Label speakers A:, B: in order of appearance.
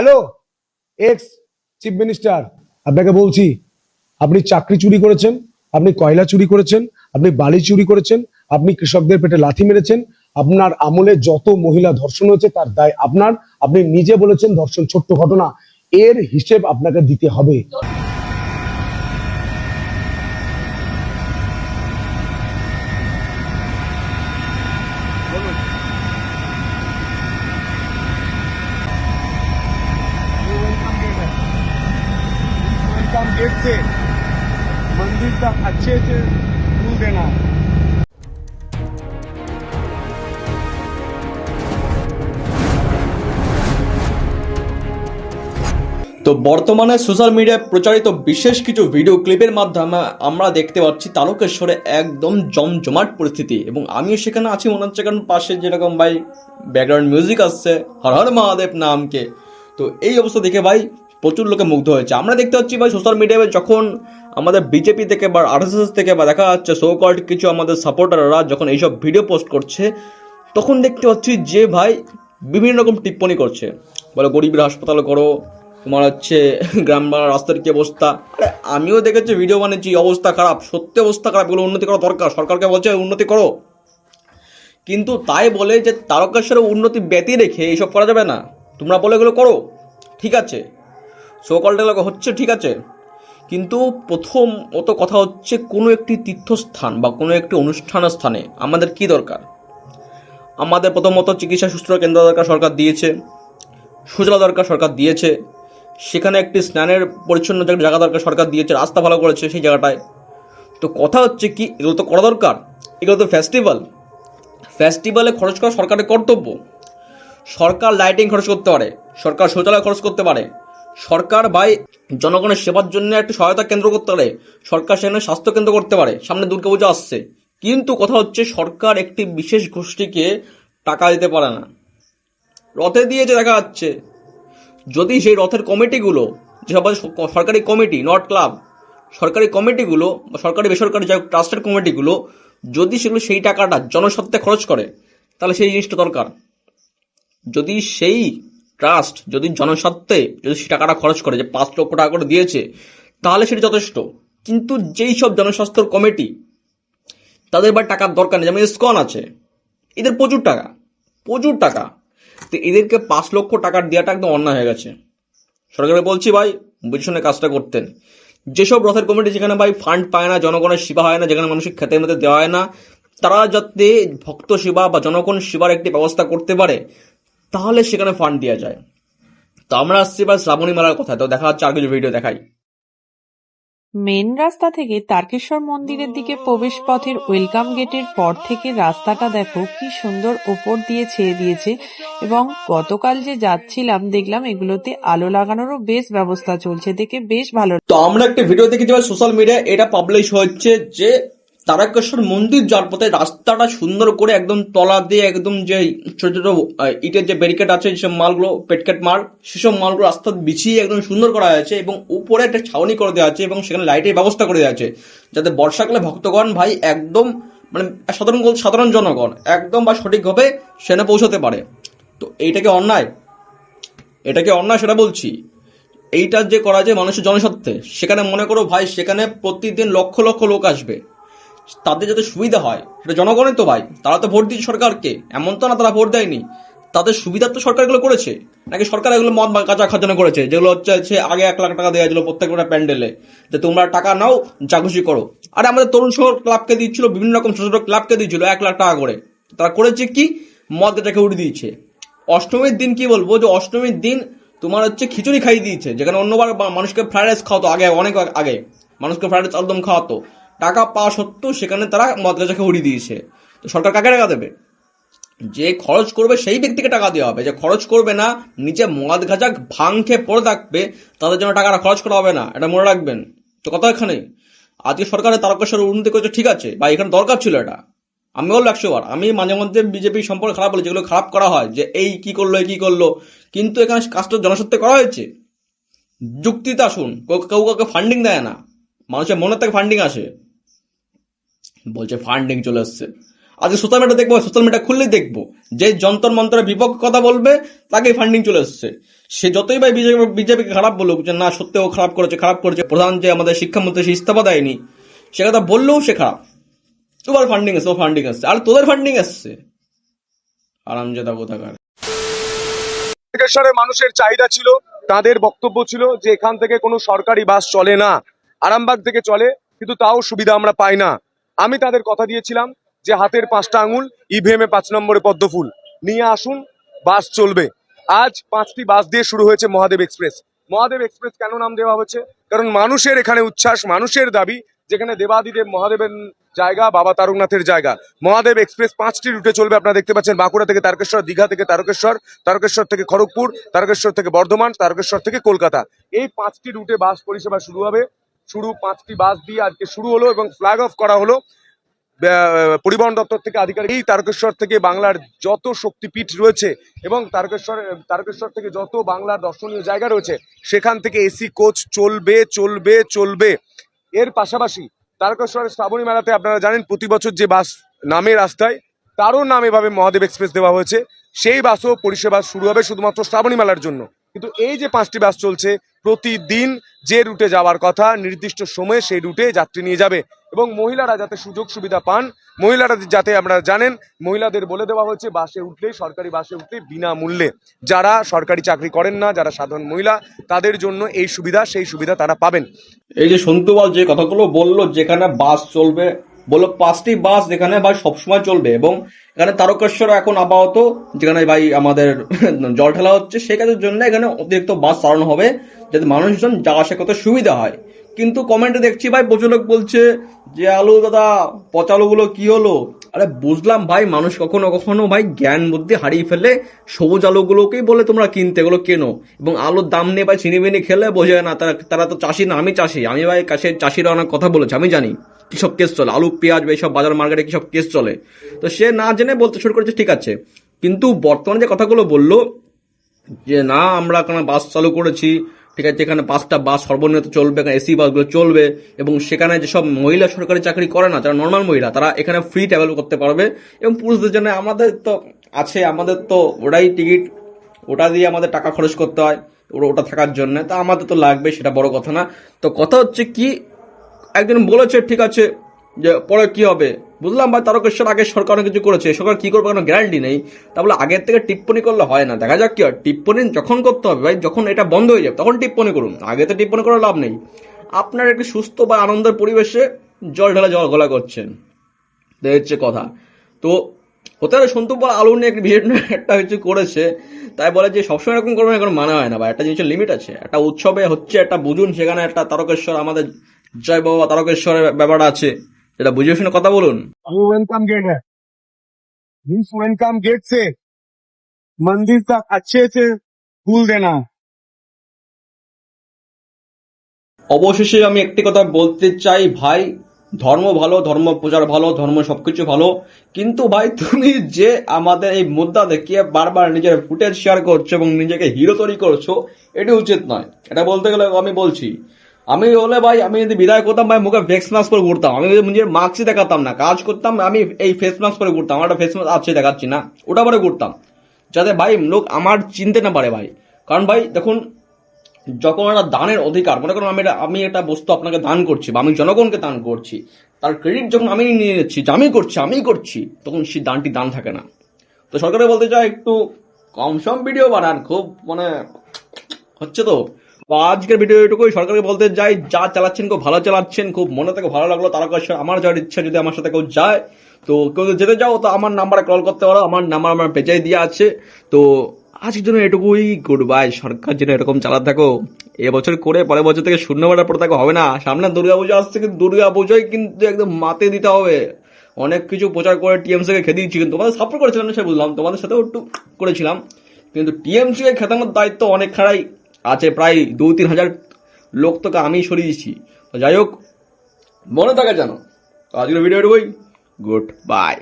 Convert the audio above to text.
A: Hello x chief minister, আপনাকে বলছি, আপনি চাকরি চুরি করেছেন, আপনি কয়লা চুরি করেছেন, আপনি বালি চুরি করেছেন, আপনি কৃষকদের পেটে লাথি মেরেছেন, আপনার আমলে যত মহিলা ধর্ষণ হয়েছে তার দায় আপনার। আপনি নিজে বলেছেন ধর্ষণ ছোট্ট ঘটনা, এর হিসেব আপনাকে দিতে হবে।
B: वेलकम गेट से मंदिर तक अच्छे से फूल देना।
C: তো বর্তমানে সোশ্যাল মিডিয়ায় প্রচারিত বিশেষ কিছু ভিডিও ক্লিপের মাধ্যমে আমরা দেখতে পাচ্ছি তারকেশ্বরে একদম জমজমাট পরিস্থিতি, এবং আমিও সেখানে আছি মনে হচ্ছে, কারণ পাশে যেরকম ভাই ব্যাকগ্রাউন্ড মিউজিক আসছে হর হর মহাদেব নামকে। তো এই অবস্থা দেখে ভাই প্রচুর লোকে মুগ্ধ হয়েছে। আমরা দেখতে পাচ্ছি ভাই সোশ্যাল মিডিয়ায় যখন আমাদের বিজেপি থেকে বা আরএসএস থেকে বা দেখা যাচ্ছে সো কল্ড কিছু আমাদের সাপোর্টাররা যখন এইসব ভিডিও পোস্ট করছে, তখন দেখতে পাচ্ছি যে ভাই বিভিন্ন রকম টিপ্পণী করছে, বলে গরিবের হাসপাতাল করো, তোমার হচ্ছে গ্রাম বাংলার রাস্তার কি অবস্থা। আরে আমিও দেখেছি ভিডিও বানিয়েছি, অবস্থা খারাপ, সত্যি অবস্থা খারাপ, এগুলো উন্নতি করা দরকার, সরকারকে বলছে উন্নতি করো। কিন্তু তাই বলে যে তারকেশ্বরের উন্নতি ব্যতি রেখে এইসব করা যাবে না। তোমরা বলে এগুলো করো, ঠিক আছে, সকলটা হচ্ছে ঠিক আছে, কিন্তু প্রথম অত কথা হচ্ছে কোনো একটি তীর্থস্থান বা কোনো একটি অনুষ্ঠান স্থানে আমাদের কি দরকার। আমাদের প্রথমত চিকিৎসা সুস্থ কেন্দ্র দরকার, সরকার দিয়েছে, শৌচালয় দরকার, সরকার দিয়েছে, সেখানে একটি স্নানের পরিচ্ছন্ন জায়গা দরকার, সরকার দিয়েছে, রাস্তা ভালো করেছে সেই জায়গাটায়। তো কথা হচ্ছে কি, এগুলো তো করা দরকার, এগুলো তো ফেস্টিভ্যালে খরচ করা সরকারের কর্তব্য। সরকার লাইটিং খরচ করতে পারে, সরকার শৌচালয় খরচ করতে পারে, সরকার ভাই জনগণের সেবার জন্য একটি সহায়তা কেন্দ্র করতে পারে, সরকার সেখানে স্বাস্থ্য কেন্দ্র করতে পারে, সামনে দুর্গাপূজা আসছে। কিন্তু কথা হচ্ছে সরকার একটি বিশেষ গোষ্ঠীকে টাকা দিতে পারে না। রথে দিয়েছে দেখা যাচ্ছে, যদি সেই রথের কমিটিগুলো, যেসব সরকারি কমিটি নট ক্লাব, সরকারি কমিটিগুলো বা সরকারি বেসরকারি যাই ট্রাস্টের কমিটিগুলো যদি সেগুলো সেই টাকাটা জনস্বার্থে খরচ করে, তাহলে সেই জিনিসটা দরকার। যদি সেই ট্রাস্ট যদি জনস্বার্থে যদি সেই টাকাটা খরচ করে, যে 5 লক্ষ টাকা করে দিয়েছে, তাহলে সেটা যথেষ্ট। কিন্তু যেই সব জনস্বাস্থ্য কমিটি, তাদের বা টাকার দরকার নেই, যেমন ইসকন আছে, এদের প্রচুর টাকা, তো এদেরকে 5 লক্ষ টাকার দেওয়াটা একদম অন্যায় হয়ে গেছে। সরকারকে বলছি ভাই বুঝে শুনে কাজটা করতেন। যেসব রথের কমিটি যেখানে ভাই ফান্ড পায় না, জনগণের সেবা হয় না, যেখানে মানুষের খেতে মেতে দেওয়া হয় না, তারা যাতে ভক্ত সেবা বা জনগণ সেবার একটি ব্যবস্থা করতে পারে, তাহলে সেখানে ফান্ড দেওয়া যায়। তো আমরা আসছি ভাই শ্রাবণী মেলার কথায়, তো দেখা হচ্ছে আর কিছু ভিডিও দেখাই।
D: মেন রাস্তা থেকে তারকেশ্বর মন্দিরের দিকে প্রবেশ পথের ওয়েলকাম গেটের পর থেকে রাস্তাটা দেখো কি সুন্দর ওপর দিয়ে ছেড়ে দিয়েছে, এবং গতকাল যে যাচ্ছিলাম দেখলাম এগুলোতে আলো লাগানোরও বেশ ব্যবস্থা চলছে, দেখে বেশ ভালো।
C: তো আমরা একটা ভিডিও দেখেছি ভাই সোশ্যাল মিডিয়ায়, এটা পাবলিশ হচ্ছে যে তারকেশ্বর মন্দির যাওয়ার পথে রাস্তাটা সুন্দর করে একদম তলা দিয়ে একদম যে ছোট ছোট ইটের যে ব্যারিকেড আছে, যেসব মালগুলো পেটকেট মাল, সেসব মালগুলো রাস্তা বিছিয়ে একদম সুন্দর করা হয়েছে, এবং উপরে একটা ছাউনি করে দেওয়া আছে, এবং সেখানে লাইটের ব্যবস্থা করে দেওয়া আছে, যাতে বর্ষাকালে ভক্তগণ ভাই একদম মানে সাধারণ জনগণ একদম বা সঠিকভাবে সেখানে পৌঁছতে পারে। তো এইটাকে অন্যায় সেটা বলছি। এইটা যে করা যায় মানুষের জনস্বার্থে, সেখানে মনে করো ভাই সেখানে প্রতিদিন লক্ষ লক্ষ লোক আসবে, তাদের যাতে সুবিধা হয়, সেটা জনগণের তো ভাই, তারা তো ভোট দিচ্ছে সরকারকে, এমন তো না তারা ভোট দেয়নি, তাদের সুবিধার তো সরকার এগুলো করেছে, নাকি সরকার এগুলো মদ কাঁচা খাজানো করেছে, যেগুলো হচ্ছে আগে 1 লাখ টাকা দেওয়া ছিল প্রত্যেকটা প্যান্ডেলে, যে তোমরা টাকা নাও যা খুশি করো। আরে আমাদের তরুণ শহর ক্লাবকে দিচ্ছিল, বিভিন্ন রকম ছোট ছোট ক্লাবকে দিচ্ছিল 1 লাখ টাকা করে, তারা করেছে কি, মদ গাঁজাকে উড়ে দিয়েছে। অষ্টমীর দিন কি বলবো, যে অষ্টমীর দিন তোমার হচ্ছে খিচুড়ি খাইয়ে দিয়েছে, যেখানে অন্যবার মানুষকে ফ্রাইড রাইস খাওয়াতো, আগে অনেক আগে মানুষকে ফ্রাইড রাইস একদম খাওয়াতো, টাকা পাওয়া সত্ত্বেও সেখানে তারা মদ গাঁজাকে উড়িয়ে দিয়েছে। তো সরকার কাকে টাকা দেবে? যে খরচ করবে সেই ব্যক্তিকে টাকা দেওয়া হবে, যে খরচ করবে না, নিজে মদ গাঁজা ভাং খেয়ে পড়ে থাকবে, তাদের জন্য টাকাটা খরচ করা হবে না, এটা মনে রাখবেন। তো কথা এখানে, আজকে সরকারের তারকেশ্বর উন্নতি করেছে ঠিক আছে, বা এখানে দরকার ছিল এটা, আমি বলবো 100 বার। আমি মাঝে মধ্যে বিজেপি সম্পর্কে খারাপ বলি, যেগুলো খারাপ করা হয়, যে এই কি করলো, কিন্তু এখানে কাজটা জনস্বার্থে করা হয়েছে। যুক্তিতে আসুন, কেউ কাউকে ফান্ডিং দেয় না, মানুষের মনে থেকে ফান্ডিং আসে, বলছে ফান্ডিং চলে আসছে। আজকে সোশ্যাল মিডিয়া দেখবো, সোশ্যাল মিডিয়া খুললেই দেখবো যে যন্তর মন্ত্রের বিপক্ষে কথা বলবে তাকে ফান্ডিং চলে এসছে। সে যতই ভাই বিজেপিকে খারাপ বলুক যে না সত্যি ও খারাপ করেছে, প্রধান যে আমাদের শিক্ষামন্ত্রী সে ইস্তফা দেয়নি, সে কথা বললেও সে খারাপ। তোমার ফান্ডিং আসছে, আর তোদের ফান্ডিং আসছে আরামজাদা কোথাকার।
B: তারকেশ্বরের মানুষের চাহিদা ছিল, তাদের বক্তব্য ছিল যে এখান থেকে কোনো সরকারি বাস চলে না, আরামবাগ থেকে চলে, কিন্তু তাও সুবিধা আমরা পাই না। আমি তাদের কথা দিয়েছিলাম যে হাতের 5টা আঙুল, ইভিএম এ 5 নম্বরে পদ্মফুল নিয়ে আসুন, বাস চলবে। আজ 5টি বাস দিয়ে শুরু হয়েছে মহাদেব এক্সপ্রেস। মহাদেব এক্সপ্রেস কেন নাম দেওয়া হয়েছে? কারণ মানুষের এখানে উচ্ছ্বাস, মানুষের দাবি, যেখানে দেবাদিদেব মহাদেবের জায়গা, বাবা তারকনাথের জায়গা। মহাদেব এক্সপ্রেস 5টি রুটে চলবে। আপনারা দেখতে পাচ্ছেন বাঁকুড়া থেকে তারকেশ্বর, দীঘা থেকে তারকেশ্বর, তারকেশ্বর থেকে খড়গপুর, তারকেশ্বর থেকে বর্ধমান, তারকেশ্বর থেকে কলকাতা। এই 5টি রুটে বাস পরিষেবা শুরু হবে। 5টি বাস দিয়ে আজকে শুরু হলো এবং ফ্ল্যাগ অফ করা হলো পরিবহন দপ্তর থেকে আধিকারিক। এই তারকেশ্বর থেকে বাংলার যত শক্তিপীঠ রয়েছে এবং তারকেশ্বর থেকে যত বাংলার দর্শনীয় জায়গা রয়েছে, সেখান থেকে এসি কোচ চলবে। এর পাশাপাশি তারকেশ্বরের শ্রাবণী মেলাতে আপনারা জানেন প্রতি বছর যে বাস নামে রাস্তায়, তারও নাম এভাবে মহাদেব এক্সপ্রেস দেওয়া হয়েছে। সেই বাসও পরিষেবা শুরু হবে শুধুমাত্র শ্রাবণী মেলার জন্য। কিন্তু এই যে 5টি বাস চলছে, প্রতিদিন যে রুটে যাওয়ার কথা নির্দিষ্ট সময়ে সেই রুটে যাত্রী নিয়ে যাবে এবং মহিলারা যাতে সুযোগ সুবিধা পান, মহিলারা যাতে, আপনারা জানেন মহিলাদের বলে দেওয়া হয়েছে বাসে উঠলেই, সরকারি বাসে উঠলে বিনামূল্যে, যারা সরকারি চাকরি করেন না, যারা সাধারণ মহিলা, তাদের জন্য এই সুবিধা, সেই সুবিধা তারা পাবেন।
C: এই যে সন্তুবাল যে কথাগুলো বললো, যেখানে বাস চলবে, বললো 5টি বাস যেখানে ভাই সবসময় চলবে, এবং এখানে তারকেশ্বর এখন আপাতত যেখানে ভাই আমাদের জল ঢালা হচ্ছে সেই কাজের জন্য এখানে অতিরিক্ত বাস চালানো হবে যাতে মানুষজন যাওয়া আসা করতে সুবিধা হয়। কিন্তু কমেন্টে দেখছি ভাই প্রচুর লোক বলছে যে আলু দাদা পচা আলুগুলো কি হলো। আরে বুঝলাম ভাই, মানুষ কখনো কখনো ভাই জ্ঞান বুদ্ধি হারিয়ে ফেলে, সবুজ আলুগুলোকেই বলে তোমরা কিনতে, এগুলো কেনো। এবং আলুর দাম নিয়ে ভাই চিনিমিনি খেলে বোঝে না, তারা তো চাষি না, আমি চাষি। আমি ভাই কাছে চাষিরা অনেক কথা বলেছে, আমি জানি কিসব কেস চলে, আলু পেঁয়াজ এইসব বাজার মার্কেটে কিসব কেস চলে। তো সে না জেনে বলতে শুরু করেছে, ঠিক আছে। কিন্তু বর্তমানে যে কথাগুলো বললো যে না আমরা কোনো বাস চালু করেছি, ঠিক আছে, এখানে 5টা বাস সর্বনিম্ন চলবে, এসি বাসগুলো চলবে, এবং সেখানে যেসব মহিলা সরকারি চাকরি করে না, যারা নর্মাল মহিলা, তারা এখানে ফ্রি ট্রাভেল করতে পারবে। এবং পুরুষদের জন্য আমাদের তো আছে, আমাদের তো ওটাই টিকিট, ওটা দিয়ে আমাদের টাকা খরচ করতে হয় ওটা থাকার জন্য, তা আমাদের তো লাগবে, সেটা বড় কথা না। তো কথা হচ্ছে কি, একজন বলেছে ঠিক আছে যে পরে কি হবে, বুঝলাম ভাই তারকেশ্বর আগে সরকার অনেক কিছু করেছে, সরকার কি করবে কোনো গ্যারান্টি নেই। তা বলে আগের থেকে টিপ্পনি করলে হয় না, দেখা যাক কি হয়। টিপ্পনি যখন করতে হবে ভাই, যখন এটা বন্ধ হয়ে যাবে তখন টিপ্পনি করুন, আগে তো টিপ্পনি করার লাভ নেই। আপনার একটি সুস্থ বা আনন্দের পরিবেশে জল ঢালা জল গলা করছেন, হচ্ছে কথা। তো হতে পারে সন্তু বল আলু নিয়ে একটা কিছু করেছে, তাই বলে যে সবসময় এরকম করবেন, এখন মানা হয় না ভাই, একটা জিনিসের লিমিট আছে। একটা উৎসবে হচ্ছে একটা বুঝুন, সেখানে একটা তারকেশ্বর, আমাদের জয় বাবা তারকেশ্বরের ব্যাপারটা আছে, যেটা বুঝে শুনে কথা বলুন।
B: वेलकम गेट है, इस वेलकम गेट से मंदिर तक अच्छे से फूल देना।
C: অবশেষে আমি একটি কথা বলতে চাই ভাই, ধর্ম ভালো, ধর্ম প্রচার ভালো, ধর্ম সবকিছু ভালো, কিন্তু ভাই তুমি যে আমাদের এই মুদ্রা দেখিয়ে বারবার নিজের ফুটেজ শেয়ার করছো এবং নিজেকে হিরো তৈরি করছো, এটি উচিত নয়। এটা বলতে গেলে আমি বলছি, আমি হলে ভাই, আমি যদি বিদায় করতাম ভাই মুখে ফেস মাস্ক পরে ঘুরতাম, আমি যদি নিজের মাস্কই দেখাতাম না, কাজ করতাম আমি এই ফেস মাস্ক পরে ঘুরতাম, আমার একটা ফেস মাস্ক আছে দেখাচ্ছি না, ওটা পরে ঘুরতাম, যাতে ভাই লোক আমার চিনতে না পারে ভাই। কারণ ভাই দেখুন, যখন একটা দানের অধিকার, মনে করুন আমি একটা বস্তু আপনাকে দান করছি বা আমি জনগণকে দান করছি, তার ক্রেডিট যখন আমি নিয়ে নিচ্ছি যে আমি করছি, তখন সেই দানটি দান থাকে না। তো সরকারে বলতে চাই একটু কম সম ভিডিও বানান, খুব মানে হচ্ছে তো। আজকের ভিডিও এটুকুই, সরকারকে বলতে যাই যা চালাচ্ছেন খুব ভালো চালাচ্ছেন, খুব মনে থেকে ভালো লাগলো। তারকেশ্বর আমার যাওয়ার ইচ্ছা, যদি আমার সাথে কেউ যায়, তো কেউ যেতে যাও তো আমার নাম্বারে কল করতে পারো, আমার নাম্বার আমার পেজে দিয়ে আছে। তো আজকের জন্য এটুকুই, গুড বাই। সরকার যেন এরকম চালাতে থাকো, এবছর করে পরের বছর থেকে শূন্য ভাড়া পড়ে থাকো হবে না। সামনে দুর্গাপুজো আসছে, কিন্তু দুর্গাপুজোয় কিন্তু একদম মাতে দিতে হবে। অনেক কিছু প্রচার করে টিএমসি কে খেতে দিচ্ছি, কিন্তু তোমাদের সাপোর্ট করেছিলাম না, সে বুঝলাম, তোমাদের সাথেও একটু করেছিলাম, কিন্তু টিএমসি কে খেতানোর দায়িত্ব অনেক খারাই আছে, প্রায় 2-3 হাজার লোক তোকে আমি সরিয়েছি। তো যাই হোক, মনে থাকে জানো। তো আজকের ভিডিও এটুকুই, গুড বাই।